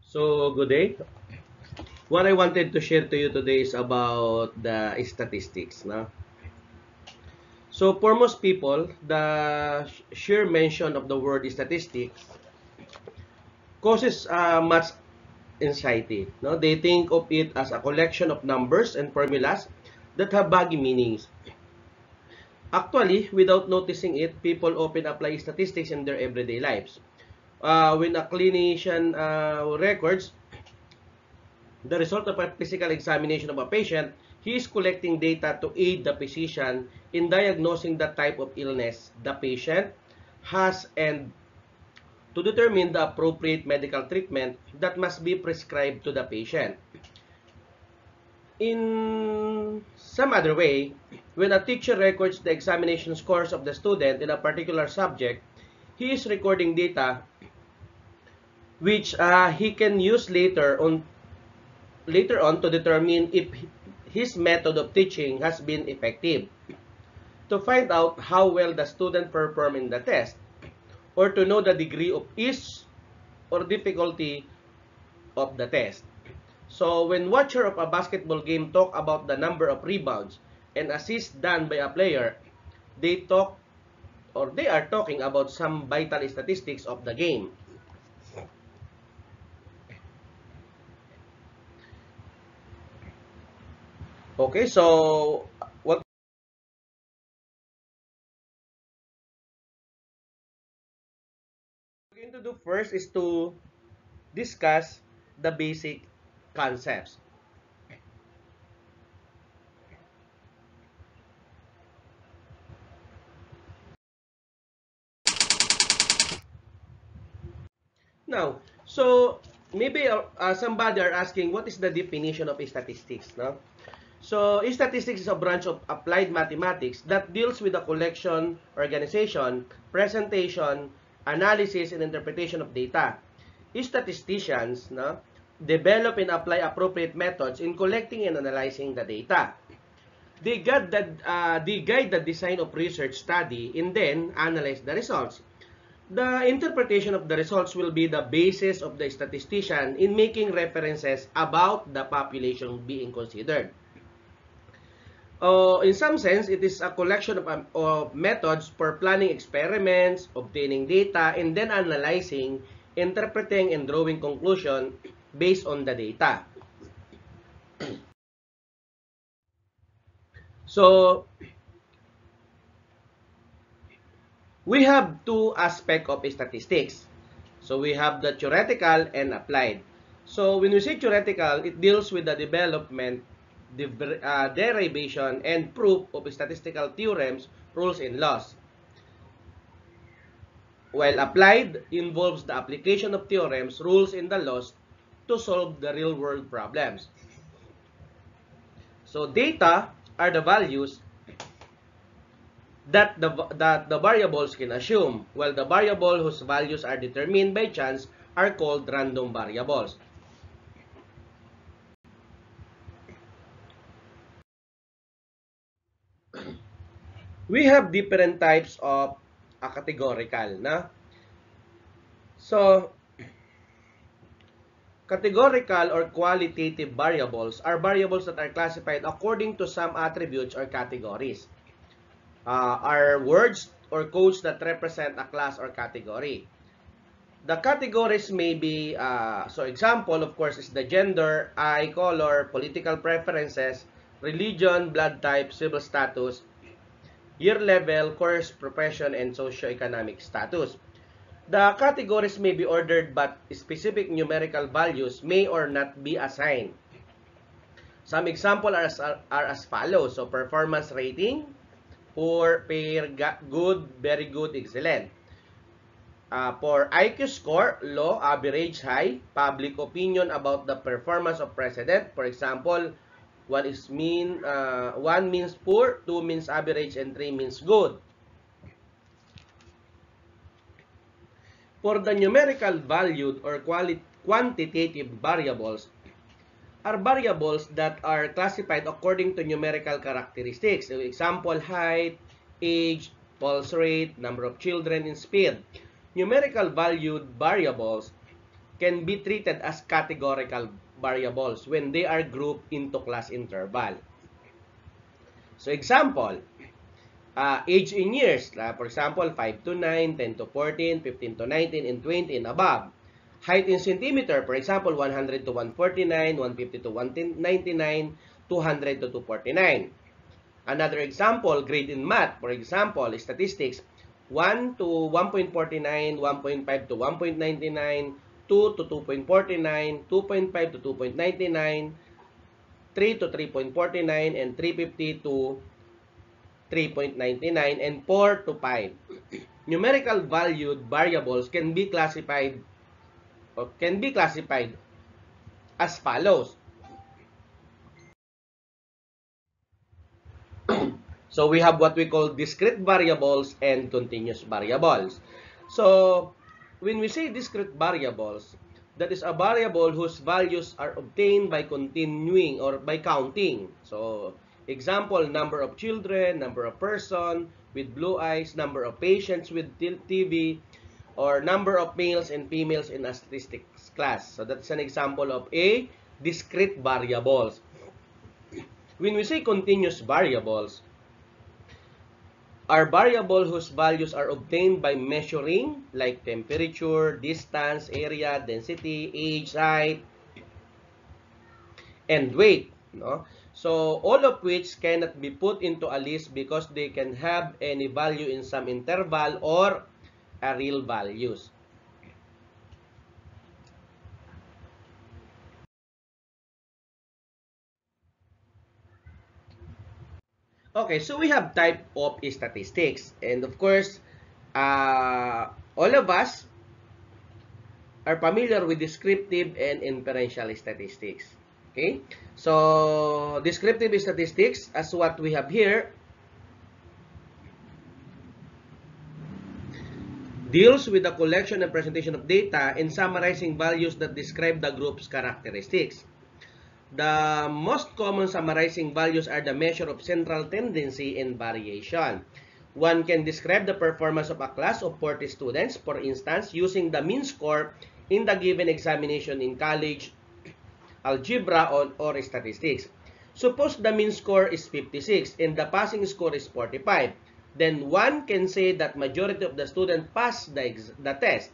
So, good day. What I wanted to share to you today is about the statistics. No? So, for most people, the sheer mention of the word statistics causes much anxiety. No? They think of it as a collection of numbers and formulas that have vague meanings. Actually, without noticing it, people often apply statistics in their everyday lives. When a clinician records the result of a physical examination of a patient, he is collecting data to aid the physician in diagnosing the type of illness the patient has and to determine the appropriate medical treatment that must be prescribed to the patient. In some other way, when a teacher records the examination scores of the student in a particular subject, he is recording data which he can use later on to determine if his method of teaching has been effective, to find out how well the student performed in the test, or to know the degree of ease or difficulty of the test. So when watcher of a basketball game talk about the number of rebounds and assists done by a player, they talk or they are talking about some vital statistics of the game. Okay, so what we're going to do first is to discuss the basic concepts. Now, so maybe somebody are asking what is the definition of statistics, no? So, statistics is a branch of applied mathematics that deals with the collection, organization, presentation, analysis, and interpretation of data. Statisticians, no, develop and apply appropriate methods in collecting and analyzing the data. They guide the design of research study and then analyze the results. The interpretation of the results will be the basis of the statistician in making references about the population being considered. In some sense, it is a collection of methods for planning experiments, obtaining data, and then analyzing, interpreting, and drawing conclusion based on the data. So, we have two aspects of statistics. So, we have the theoretical and applied. So, when we say theoretical, it deals with the development, derivation, and proof of statistical theorems, rules, and laws. While applied involves the application of theorems, rules, and the laws to solve the real-world problems. So data are the values that the variables can assume, while the variable whose values are determined by chance are called random variables. We have different types of categorical, na? So, categorical or qualitative variables are variables that are classified according to some attributes or categories. Are words or codes that represent a class or category. The categories may be, so example, of course, is the gender, eye color, political preferences, religion, blood type, civil status, year level, course, profession, and socioeconomic status. The categories may be ordered, but specific numerical values may or not be assigned. Some examples are as follows. So, performance rating, poor, fair, good, very good, excellent. For IQ score, low, average, high, public opinion about the performance of president. For example, one means poor, two means average, and three means good. For the numerical valued or quantitative variables, are variables that are classified according to numerical characteristics. So, example, height, age, pulse rate, number of children, and speed. Numerical valued variables can be treated as categorical variables when they are grouped into class interval. So example, age in years, for example, 5 to 9, 10 to 14, 15 to 19, and 20 and above. Height in centimeter, for example, 100 to 149, 150 to 199, 200 to 249. Another example, grade in math, for example, statistics, 1 to 1.49, 1.5 to 1.99, 2 to 2.49, 2.5 to 2.99, 3 to 3.49, and 350 to 3.99, and 4 to 5. Numerical valued variables can be classified as follows. So we have what we call discrete variables and continuous variables. So when we say discrete variables, that is a variable whose values are obtained by continuing or by counting. So example, number of children, number of person with blue eyes, number of patients with TV, or number of males and females in a statistics class. So that's an example of a discrete variables. When we say continuous variables, are variable whose values are obtained by measuring, like temperature, distance, area, density, age, height, and weight. No? So all of which cannot be put into a list because they can have any value in some interval or a real values. Okay, so we have type of statistics. And of course, all of us are familiar with descriptive and inferential statistics. Okay? So, descriptive statistics, as what we have here, deals with the collection and presentation of data and summarizing values that describe the group's characteristics. The most common summarizing values are the measure of central tendency and variation. One can describe the performance of a class of 40 students, for instance, using the mean score in the given examination in college, algebra, or statistics. Suppose the mean score is 56 and the passing score is 45. Then one can say that majority of the students pass the test.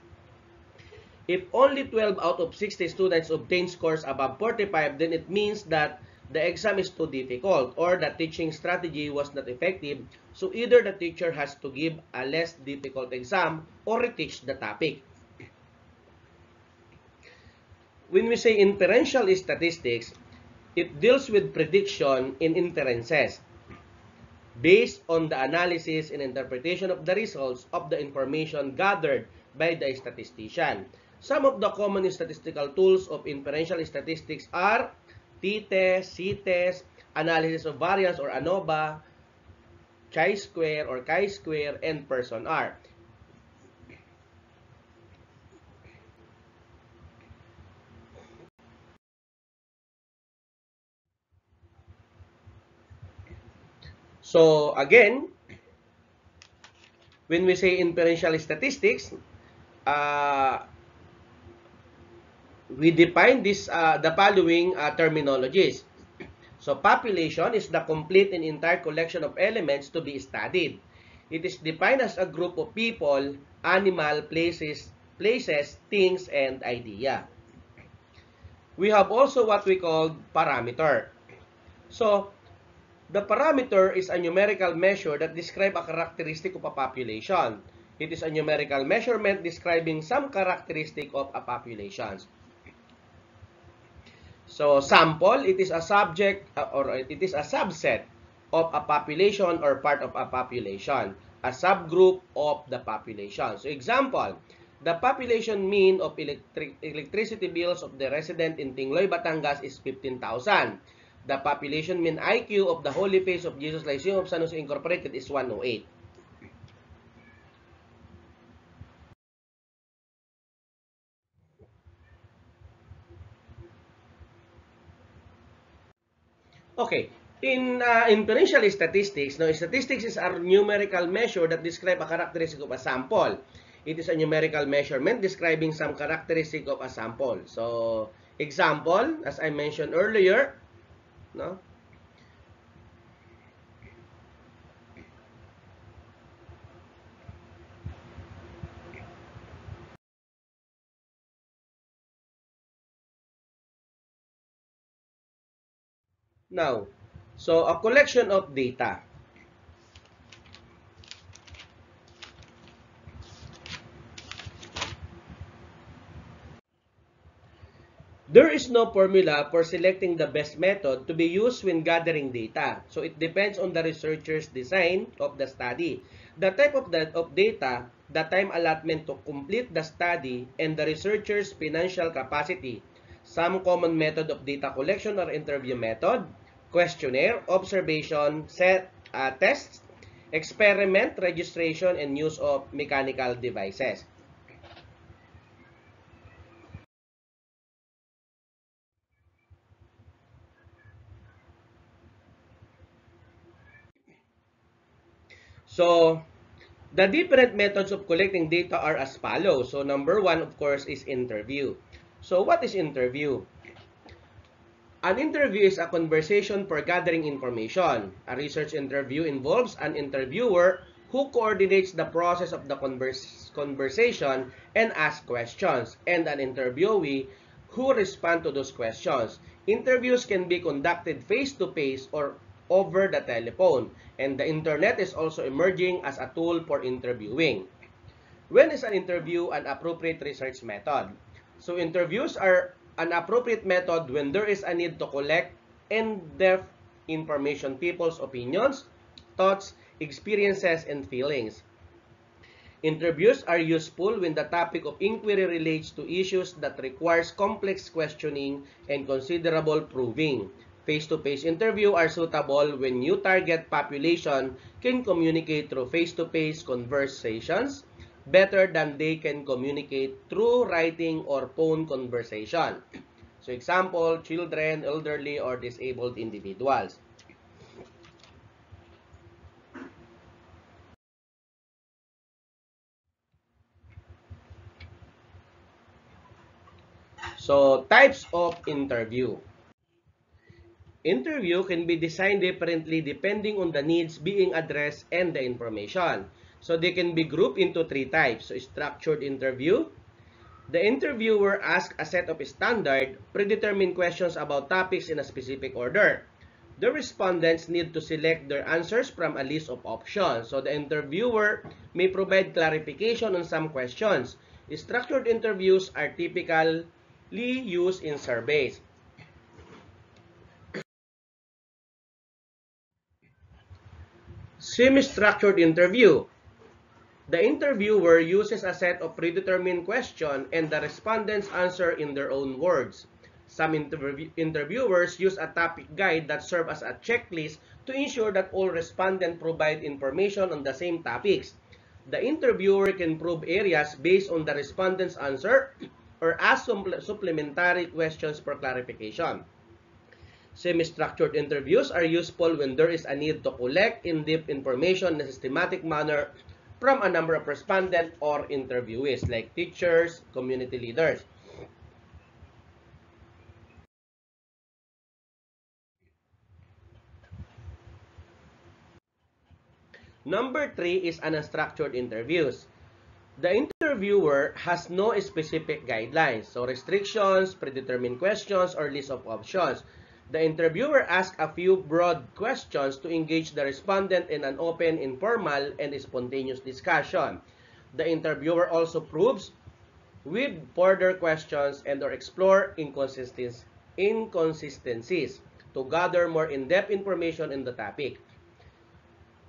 If only 12 out of 60 students obtain scores above 45, then it means that the exam is too difficult or the teaching strategy was not effective. So either the teacher has to give a less difficult exam or reteach the topic. When we say inferential statistics, it deals with prediction in inferences based on the analysis and interpretation of the results of the information gathered by the statistician. Some of the common statistical tools of inferential statistics are t-test, c-test, analysis of variance or ANOVA, chi-square or chi-square, and person R. So again, when we say inferential statistics, we define this the following terminologies. So population is the complete and entire collection of elements to be studied. It is defined as a group of people, animal, places, things, and idea. We have also what we call parameter. So the parameter is a numerical measure that describes a characteristic of a population. It is a numerical measurement describing some characteristic of a population. So sample, it is a subject or it is a subset of a population or part of a population, a subgroup of the population. So example, the population mean of electricity bills of the resident in Tingloy, Batangas is 15,000. The population mean IQ of the Holy Face of Jesus Lyceum of San Jose Incorporated is 108. Okay, in inferential statistics, no, statistics is a numerical measure that describe a characteristic of a sample. It is a numerical measurement describing some characteristic of a sample. So, example, as I mentioned earlier, no? Now, so a collection of data. There is no formula for selecting the best method to be used when gathering data. So it depends on the researcher's design of the study, the type of data, the time allotment to complete the study, and the researcher's financial capacity. Some common method of data collection are interview method, questionnaire, observation, tests, experiment, registration, and use of mechanical devices. So, the different methods of collecting data are as follows. So, number one, of course, is interview. So, what is interview? An interview is a conversation for gathering information. A research interview involves an interviewer who coordinates the process of the conversation and asks questions, and an interviewee who responds to those questions. Interviews can be conducted face-to-face or over the telephone, and the internet is also emerging as a tool for interviewing. When is an interview an appropriate research method? So interviews are an appropriate method when there is a need to collect in-depth information, people's opinions, thoughts, experiences, and feelings. Interviews are useful when the topic of inquiry relates to issues that requires complex questioning and considerable proving. Face-to-face interviews are suitable when new target population can communicate through face-to-face conversations better than they can communicate through writing or phone conversation. So example, children, elderly, or disabled individuals. So types of interview. Interview can be designed differently depending on the needs being addressed and the information. So they can be grouped into three types. So structured interview. The interviewer asks a set of standard, predetermined questions about topics in a specific order. The respondents need to select their answers from a list of options. So the interviewer may provide clarification on some questions. Structured interviews are typically used in surveys. Semi-structured interview. The interviewer uses a set of predetermined questions and the respondents answer in their own words. Some interviewers use a topic guide that serves as a checklist to ensure that all respondents provide information on the same topics. The interviewer can probe areas based on the respondent's answer or ask supplementary questions for clarification. Semi-structured interviews are useful when there is a need to collect in-depth information in a systematic manner from a number of respondents or interviewees like teachers, community leaders. Number three is unstructured interviews. The interviewer has no specific guidelines, so restrictions, predetermined questions, or list of options. The interviewer asks a few broad questions to engage the respondent in an open, informal, and spontaneous discussion. The interviewer also probes with further questions and or explore inconsistencies to gather more in-depth information in the topic.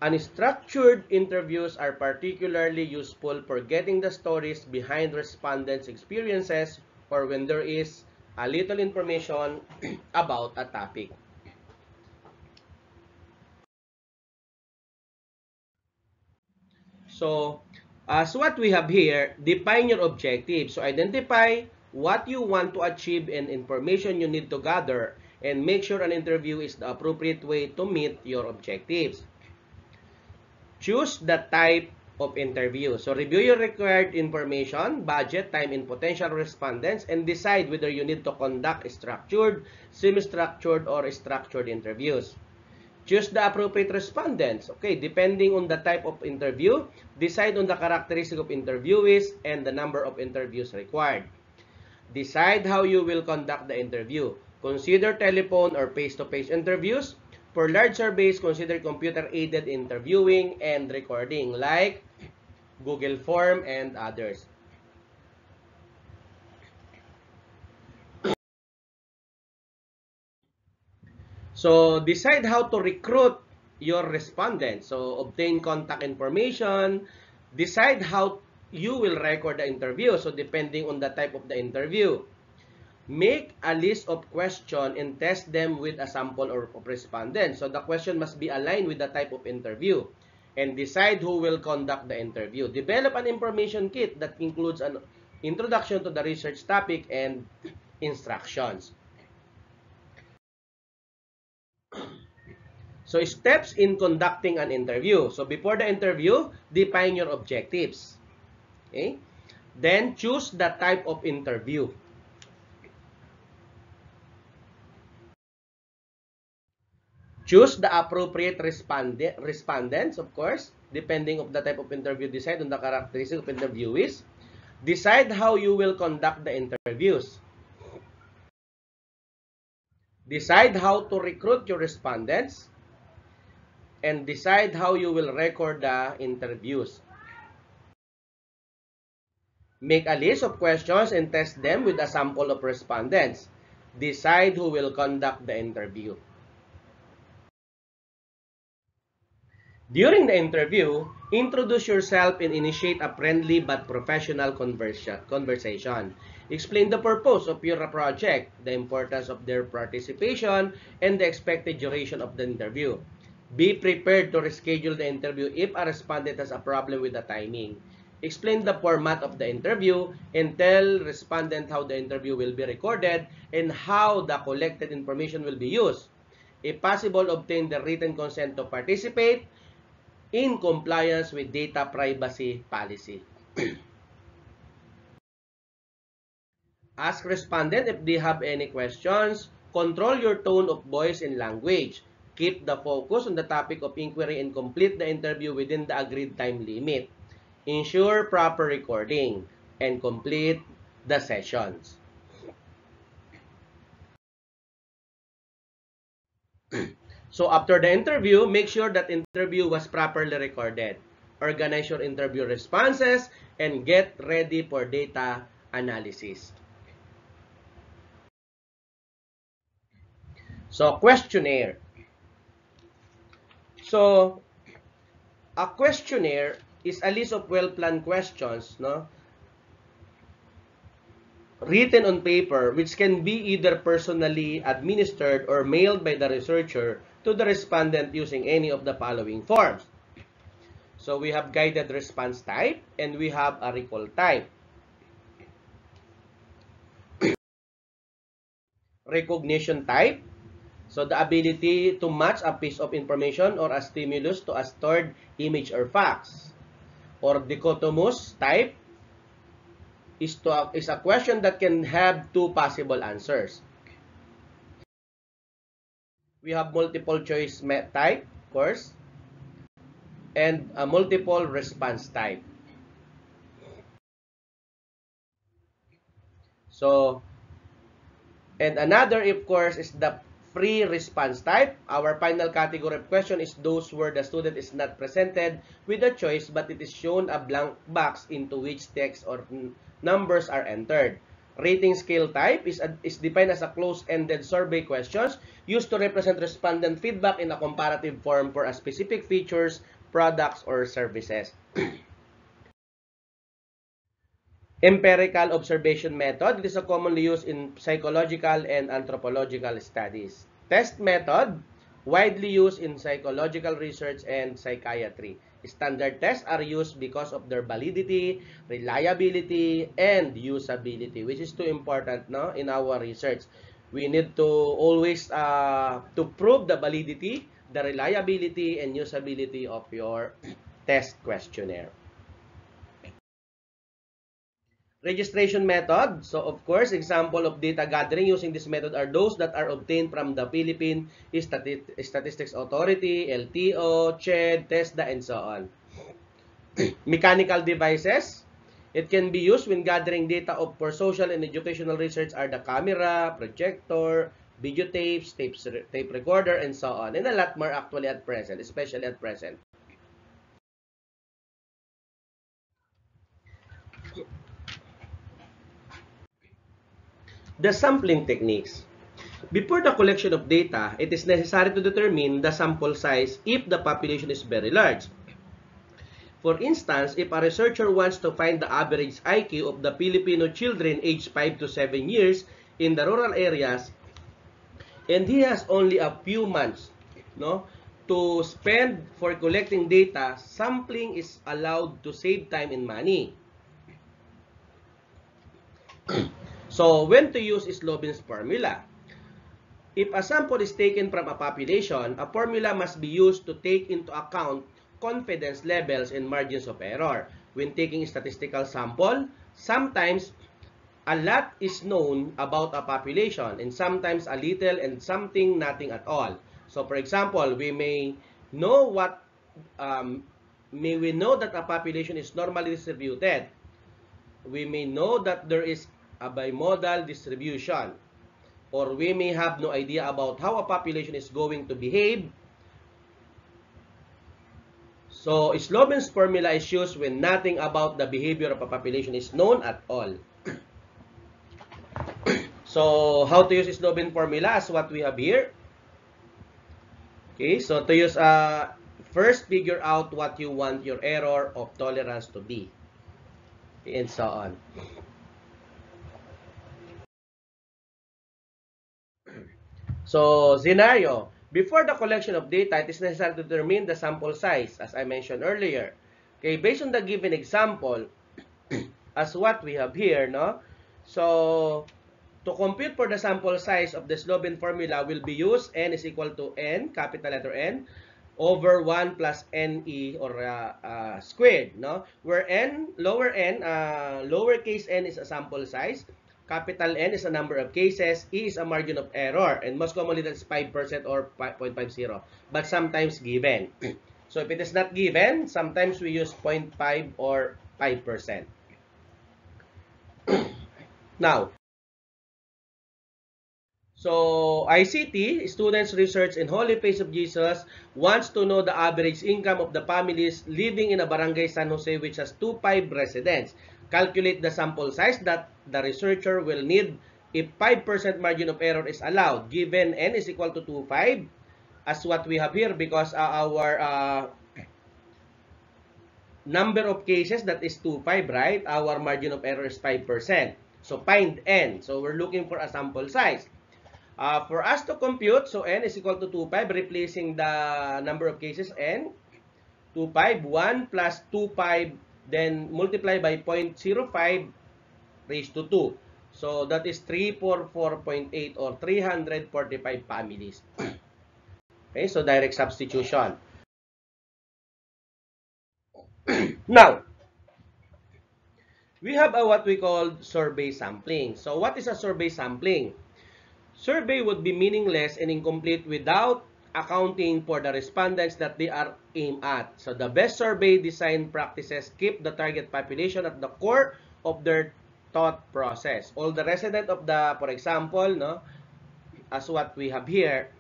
Unstructured interviews are particularly useful for getting the stories behind respondents' experiences or when there is a little information about a topic. So, as what we have here, define your objective. So, identify what you want to achieve and information you need to gather and make sure an interview is the appropriate way to meet your objectives. Choose the type of interview. So review your required information, budget, time, and potential respondents, and decide whether you need to conduct structured, semi-structured, or structured interviews. Choose the appropriate respondents. Okay, depending on the type of interview, decide on the characteristic of interviewees and the number of interviews required. Decide how you will conduct the interview. Consider telephone or face-to-face interviews. For large surveys, consider computer-aided interviewing and recording like Google Form and others. So, decide how to recruit your respondents. So, obtain contact information. Decide how you will record the interview. So, depending on the type of the interview. Make a list of questions and test them with a sample of respondents. So, the question must be aligned with the type of interview. And decide who will conduct the interview. Develop an information kit that includes an introduction to the research topic and instructions. So, steps in conducting an interview. So, before the interview, define your objectives. Okay? Then, choose the type of interview. Choose the appropriate respondents, of course, depending on the type of interview. Decide on the characteristics of interviewees. Decide how you will conduct the interviews. Decide how to recruit your respondents. And decide how you will record the interviews. Make a list of questions and test them with a sample of respondents. Decide who will conduct the interview. During the interview, introduce yourself and initiate a friendly but professional conversation. Explain the purpose of your project, the importance of their participation, and the expected duration of the interview. Be prepared to reschedule the interview if a respondent has a problem with the timing. Explain the format of the interview and tell respondent how the interview will be recorded and how the collected information will be used. If possible, obtain the written consent to participate in compliance with data privacy policy. Ask respondent if they have any questions. Control your tone of voice and language. Keep the focus on the topic of inquiry and complete the interview within the agreed time limit. Ensure proper recording and complete the sessions. So after the interview, make sure that interview was properly recorded. Organize your interview responses and get ready for data analysis. So questionnaire. So a questionnaire is a list of well-planned questions, no? Written on paper, which can be either personally administered or mailed by the researcher to the respondent using any of the following forms. So we have guided response type and we have a recall type. Recognition type. So the ability to match a piece of information or a stimulus to a stored image or facts. Or dichotomous type is a question that can have two possible answers. We have multiple choice type, of course, and a multiple response type. So, and another, of course, is the free response type. Our final category of question is those where the student is not presented with a choice but it is shown a blank box into which text or numbers are entered. Rating scale type is defined as a closed-ended survey questions used to represent respondent feedback in a comparative form for a specific features, products, or services. Empirical observation method. It is a commonly used in psychological and anthropological studies. Test method, widely used in psychological research and psychiatry. Standard tests are used because of their validity, reliability, and usability, which is too important, no, in our research. We need to always to prove the validity, the reliability, and usability of your test questionnaire. Registration method. So, of course, example of data gathering using this method are those that are obtained from the Philippine Statistics Authority, LTO, CHED, TESDA, and so on. Mechanical devices. It can be used when gathering data for social and educational research are the camera, projector, videotapes, tape recorder, and so on. And a lot more actually at present, especially at present. The sampling techniques. Before the collection of data, it is necessary to determine the sample size if the population is very large. For instance, if a researcher wants to find the average IQ of the Filipino children aged 5 to 7 years in the rural areas, and he has only a few months, no, to spend for collecting data, sampling is allowed to save time and money. So, when to use Slobin's formula? If a sample is taken from a population, a formula must be used to take into account confidence levels and margins of error. When taking a statistical sample, sometimes a lot is known about a population and sometimes a little and something nothing at all. So, for example, we may know we know that a population is normally distributed. We may know that there is a bimodal distribution, or we may have no idea about how a population is going to behave. So, Slobin's formula is used when nothing about the behavior of a population is known at all. So, how to use Slobin formula as what we have here. Okay, so to use, first figure out what you want your error of tolerance to be. And so on. So, scenario. Before the collection of data, it is necessary to determine the sample size, as I mentioned earlier. Okay, based on the given example, as what we have here, no? So, to compute for the sample size of the Slobin formula will be used n is equal to n, capital letter N, over 1 plus NE or squared, no? Where lowercase n is a sample size, capital N is a number of cases, E is a margin of error, and most commonly that's 5% or 0.50, but sometimes given. So if it is not given, sometimes we use 0.5 or 5%. Now, so ICT, Students Research in Holy Face of Jesus, wants to know the average income of the families living in a barangay San Jose which has 25 residents. Calculate the sample size that the researcher will need if 5% margin of error is allowed. Given n is equal to 25, as what we have here, because our number of cases, that is 25, right? Our margin of error is 5%. So find n. So we're looking for a sample size. For us to compute, so n is equal to 25, replacing the number of cases n, 25, 1 plus 25, then multiply by 0.05 raised to 2. So that is 344.8 or 345 families. Okay, so direct substitution. Now, we have what we call survey sampling. So what is a survey sampling? Survey would be meaningless and incomplete without accounting for the respondents that they are aimed at. So the best survey design practices keep the target population at the core of their thought process. All the resident of the, for example, no, as what we have here.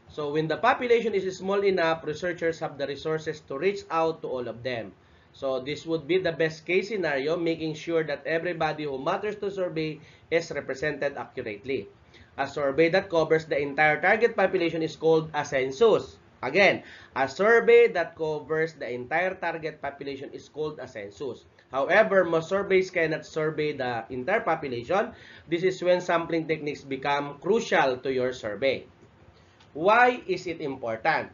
So when the population is small enough, researchers have the resources to reach out to all of them. So this would be the best case scenario, making sure that everybody who matters to survey is represented accurately. A survey that covers the entire target population is called a census. Again, a survey that covers the entire target population is called a census. However, most surveys cannot survey the entire population. This is when sampling techniques become crucial to your survey. Why is it important?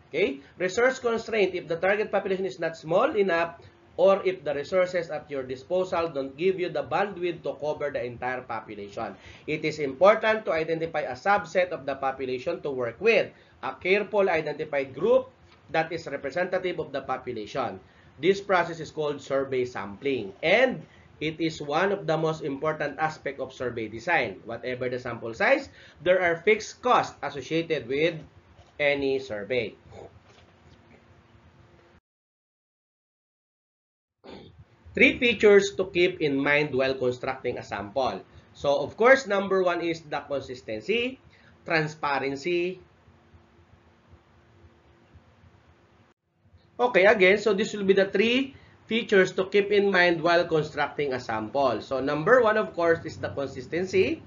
Okay, resource constraint. If the target population is not small enough, or if the resources at your disposal don't give you the bandwidth to cover the entire population. It is important to identify a subset of the population to work with, a careful identified group that is representative of the population. This process is called survey sampling, and It is one of the most important aspects of survey design. Whatever the sample size, there are fixed costs associated with any survey. Three features to keep in mind while constructing a sample. So, of course, number one is the consistency, transparency. Okay, again, so this will be the three features to keep in mind while constructing a sample. So, number one, of course, is the consistency.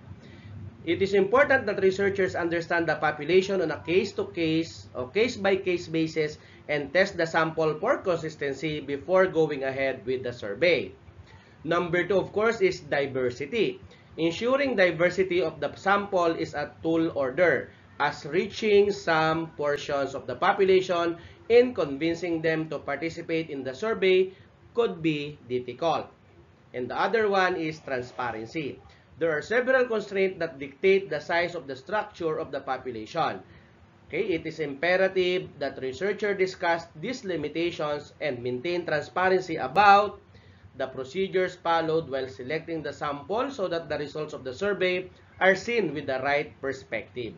It is important that researchers understand the population on a case-to-case or case-by-case basis and test the sample for consistency before going ahead with the survey. Number two, of course, is diversity. Ensuring diversity of the sample is a tall order, as reaching some portions of the population and convincing them to participate in the survey could be difficult. And the other one is transparency. There are several constraints that dictate the size of the structure of the population. Okay, it is imperative that researchers discuss these limitations and maintain transparency about the procedures followed while selecting the sample so that the results of the survey are seen with the right perspective.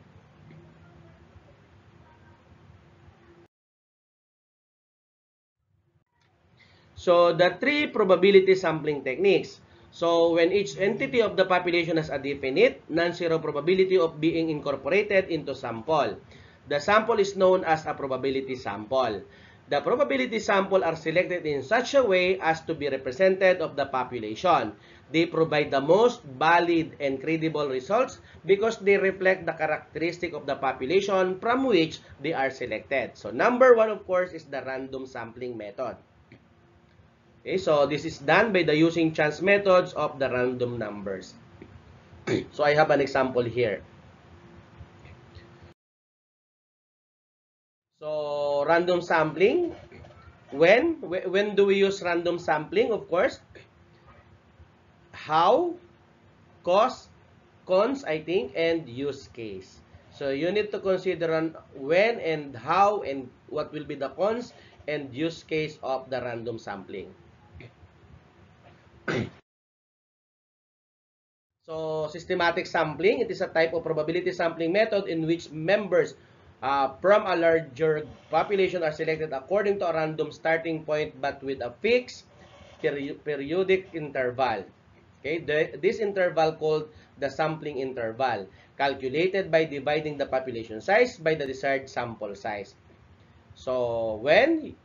So, the three probability sampling techniques. So, when each entity of the population has a definite, non-zero probability of being incorporated into sample, the sample is known as a probability sample. The probability sample are selected in such a way as to be representative of the population. They provide the most valid and credible results because they reflect the characteristic of the population from which they are selected. So, number one, of course, is the random sampling method. Okay, so this is done by the using chance methods of the random numbers. So I have an example here. So random sampling, when do we use random sampling? Of course, how, cause, cons, I think, and use case. So you need to consider when and how and what will be the cons and use case of the random sampling. So, systematic sampling, it is a type of probability sampling method in which members from a larger population are selected according to a random starting point but with a fixed periodic interval. Okay, this interval called the sampling interval, calculated by dividing the population size by the desired sample size. So, when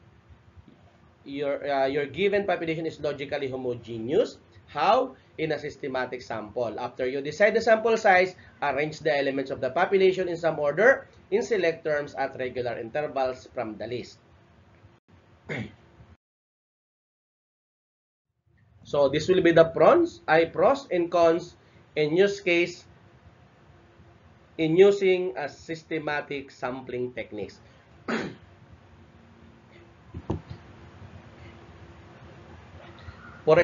your given population is logically homogeneous. How? In a systematic sample. After you decide the sample size, arrange the elements of the population in some order in select terms at regular intervals from the list. So this will be the pros and cons in use case in using a systematic sampling techniques. For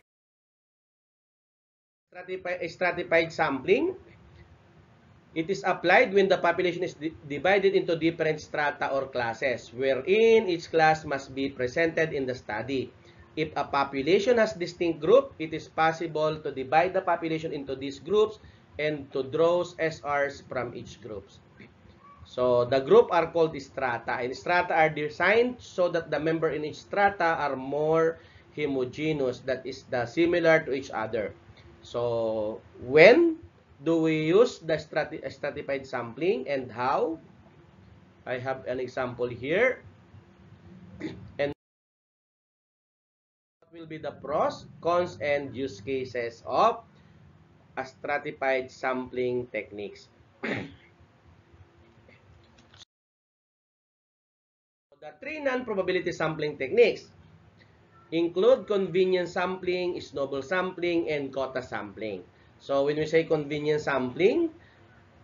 stratified sampling, it is applied when the population is divided into different strata or classes, wherein each class must be presented in the study. If a population has distinct group, it is possible to divide the population into these groups and to draw SRs from each group. So, the group are called strata, and strata are designed so that the member in each strata are more homogeneous, that is similar to each other. So, when do we use the stratified sampling and how? I have an example here. And what will be the pros, cons, and use cases of a stratified sampling techniques? The three non-probability sampling techniques include convenience sampling, snowball sampling, and quota sampling. So when we say convenience sampling,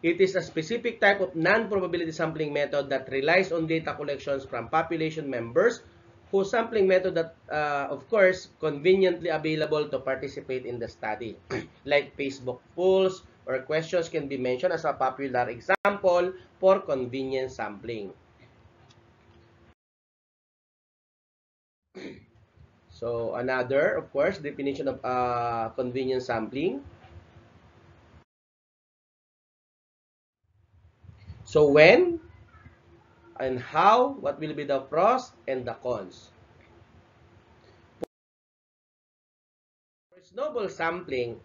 it is a specific type of non-probability sampling method that relies on data collections from population members whose sampling method that, of course, conveniently available to participate in the study. Like Facebook polls or questions can be mentioned as a popular example for convenience sampling. So another, of course, definition of convenience sampling. So when and how, what will be the pros and the cons. For snowball sampling,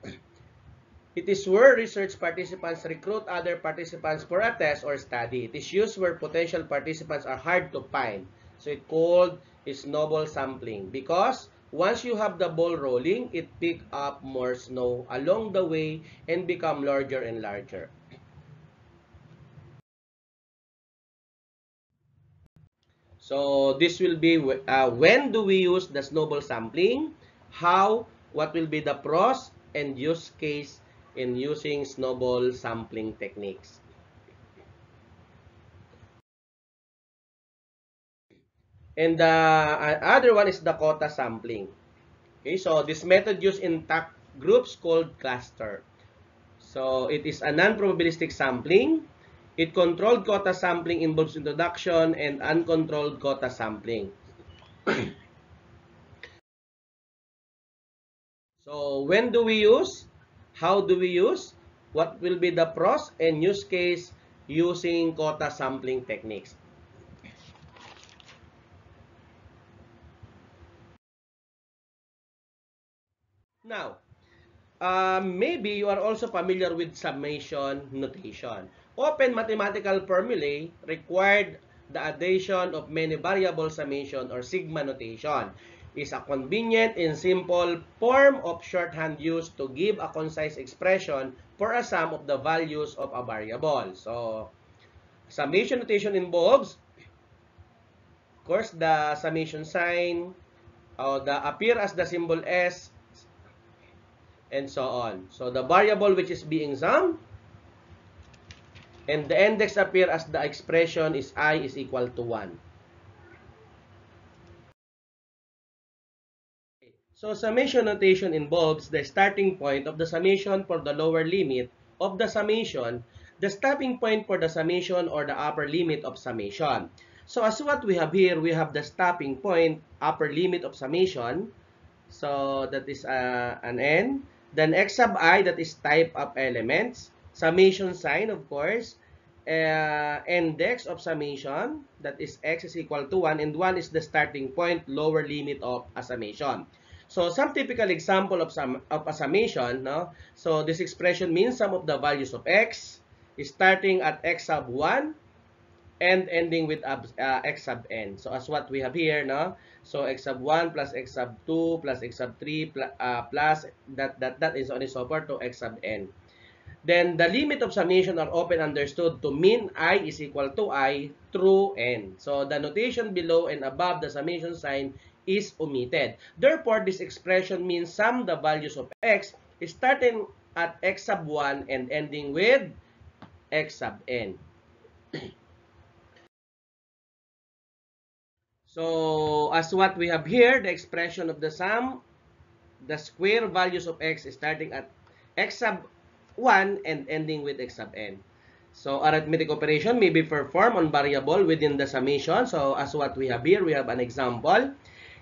it is where research participants recruit other participants for a test or study. It is used where potential participants are hard to find. So it's called snowball sampling because once you have the ball rolling, it pick up more snow along the way and become larger and larger. So this will be when do we use the snowball sampling, how, what will be the pros and use case in using snowball sampling techniques. And the other one is the quota sampling. Okay, so this method used in TAC groups called cluster. So it is a non-probabilistic sampling. It controlled quota sampling involves introduction and uncontrolled quota sampling. So when do we use? How do we use? What will be the pros and use case using quota sampling techniques? Now, maybe you are also familiar with summation notation. Open mathematical formulae required the addition of many variable summation or sigma notation is a convenient and simple form of shorthand used to give a concise expression for a sum of the values of a variable. So, summation notation involves, of course, the summation sign, the appear as the symbol S, and so on. So the variable which is being summed and the index appear as the expression is I is equal to 1. So summation notation involves the starting point of the summation for the lower limit of the summation, the stopping point for the summation or the upper limit of summation. So as what we have here, we have the stopping point, upper limit of summation. So that is an n. Then x sub I, that is type of elements. Summation sign, of course. Index of summation, that is x is equal to 1. And 1 is the starting point, lower limit of a summation. So some typical example of a summation, no? So this expression means sum of the values of x is starting at x sub 1 and ending with x sub n. So as what we have here, no? So x sub 1 plus x sub 2 plus x sub 3 plus that is on so forth to x sub n. Then the limit of summation are often understood to mean I is equal to I through n. So the notation below and above the summation sign is omitted. Therefore, this expression means sum the values of x starting at x sub 1 and ending with x sub n. So, as what we have here, the expression of the sum, the square values of x is starting at x sub 1 and ending with x sub n. So, arithmetic operation may be performed on variable within the summation. So, as what we have here, we have an example.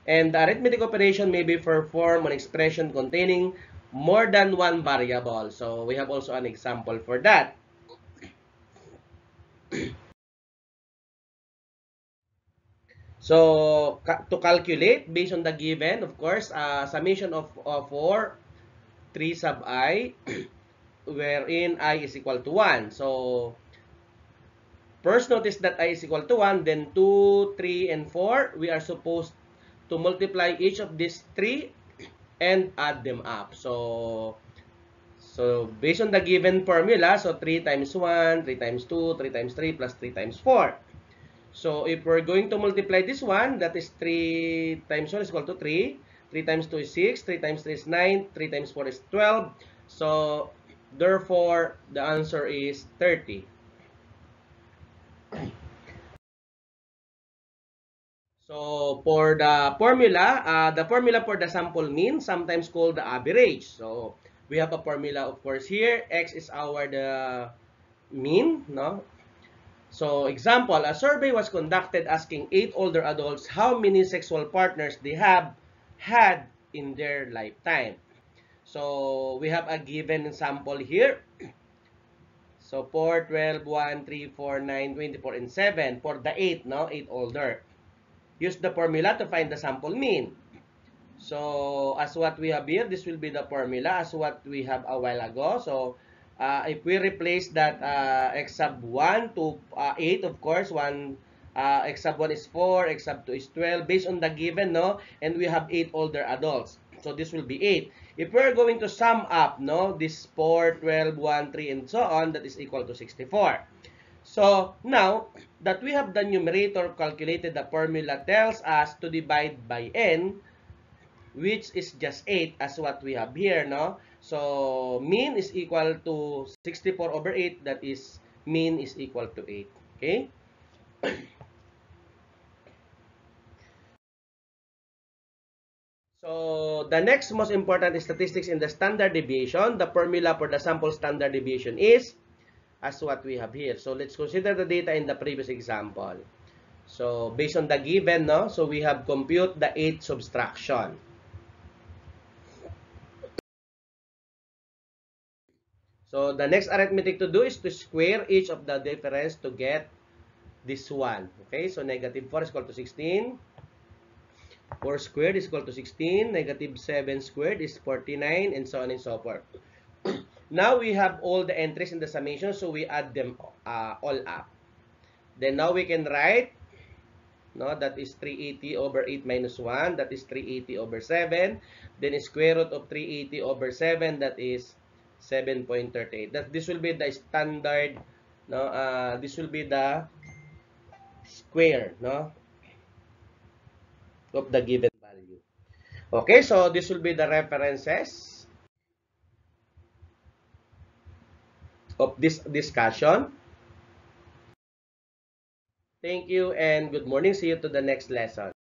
And the arithmetic operation may be performed on expression containing more than one variable. So, we have also an example for that. So, to calculate, based on the given, of course, summation of 4, 3 sub I, wherein I is equal to 1. So, first notice that I is equal to 1, then 2, 3, and 4, we are supposed to multiply each of these 3 and add them up. So based on the given formula, so 3 times 1, 3 times 2, 3 times 3, plus 3 times 4. So, if we're going to multiply this one, that is 3 times 1 is equal to 3. 3 times 2 is 6. 3 times 3 is 9. 3 times 4 is 12. So, therefore, the answer is 30. So, for the formula for the sample mean, sometimes called the average. So, we have a formula, of course, here. X is the mean, no? So, example, a survey was conducted asking 8 older adults how many sexual partners they have had in their lifetime. So, we have a given sample here. So, 4, 12, 1, 3, 4, 9, 24, and 7 for the 8, no? 8 older. Use the formula to find the sample mean. So, as what we have here, this will be the formula as what we have a while ago. So, if we replace that x sub 1 to 8, of course, x sub 1 is 4, x sub 2 is 12, based on the given, no? And we have 8 older adults. So, this will be 8. If we're going to sum up, no, this 4, 12, 1, 3, and so on, that is equal to 64. So, now that we have the numerator calculated, the formula tells us to divide by n, which is just 8 as what we have here, no? So, mean is equal to 64 over 8. That is, mean is equal to 8. Okay? So, the next most important statistics in the standard deviation, the formula for the sample standard deviation is as what we have here. So, let's consider the data in the previous example. So, based on the given, no? So, we have compute the 8 subtraction. So, the next arithmetic to do is to square each of the difference to get this one. Okay, so negative 4 is equal to 16. 4 squared is equal to 16. Negative 7 squared is 49, and so on and so forth. Now, we have all the entries in the summation, so we add them all up. Then, now we can write, no, that is 380 over 8 minus 1. That is 380 over 7. Then, square root of 380 over 7. That is 7.38. That this will be the standard, no, this will be the square, no, of the given value. Okay, so this will be the references of this discussion. Thank you and good morning. See you to the next lesson.